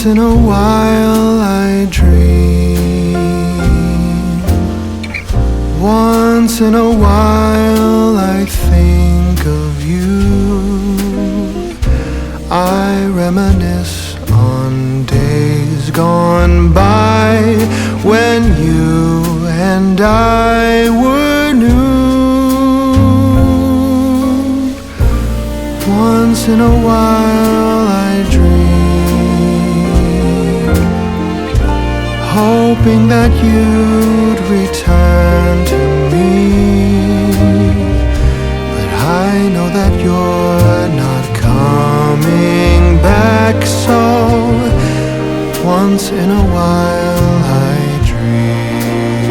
Once in a while I dream. Once in a while I think of you. I reminisce on days gone by when you and I were new. Once in a while I dream, hoping that you'd return to me. But I know that you're not coming back, so once in a while I dream.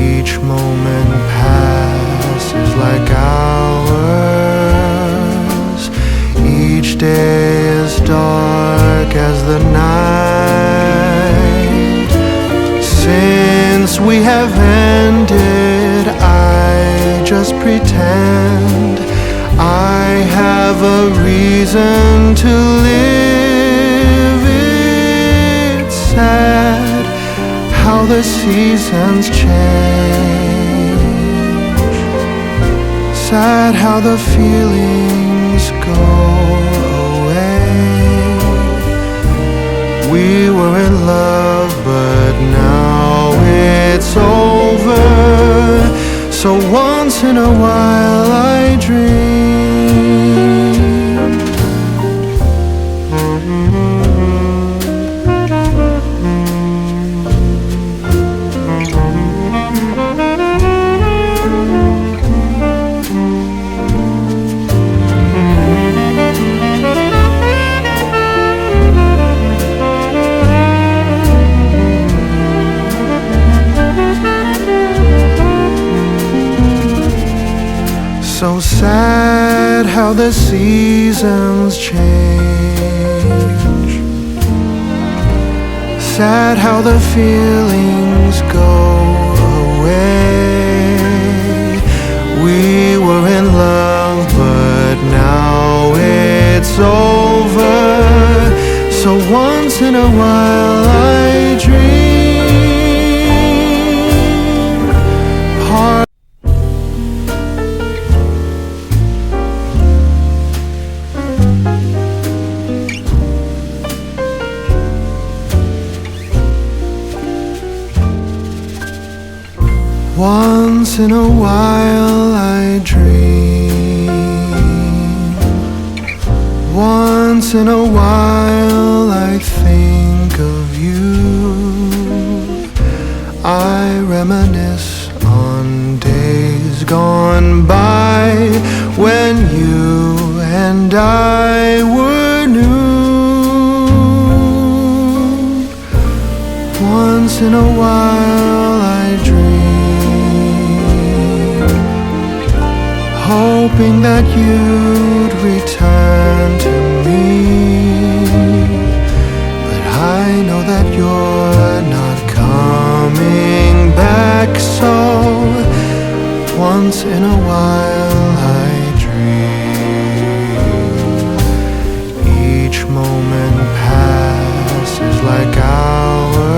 Each moment passes like hours. Each day is dark as the night. Since we have ended, I just pretend I have a reason to live. It's sad how the seasons change. Sad how the feelings go away. We were in love, but now it's over. So once in a while I dream. So sad how the seasons change. Sad how the feelings go away. We were in love, but now it's over. So once in a while I dream. Once in a while I dream. Once in a while I think of you. I reminisce on days gone by when you and I were new. Once in a while I dream, hoping that you'd return to me. But I know that you're not coming back, so once in a while I dream. Each moment passes like hours.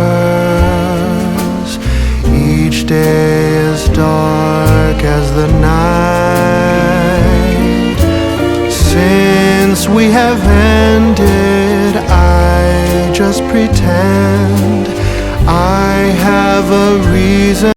Each day is dark as the night. Since we have ended, I just pretend I have a reason.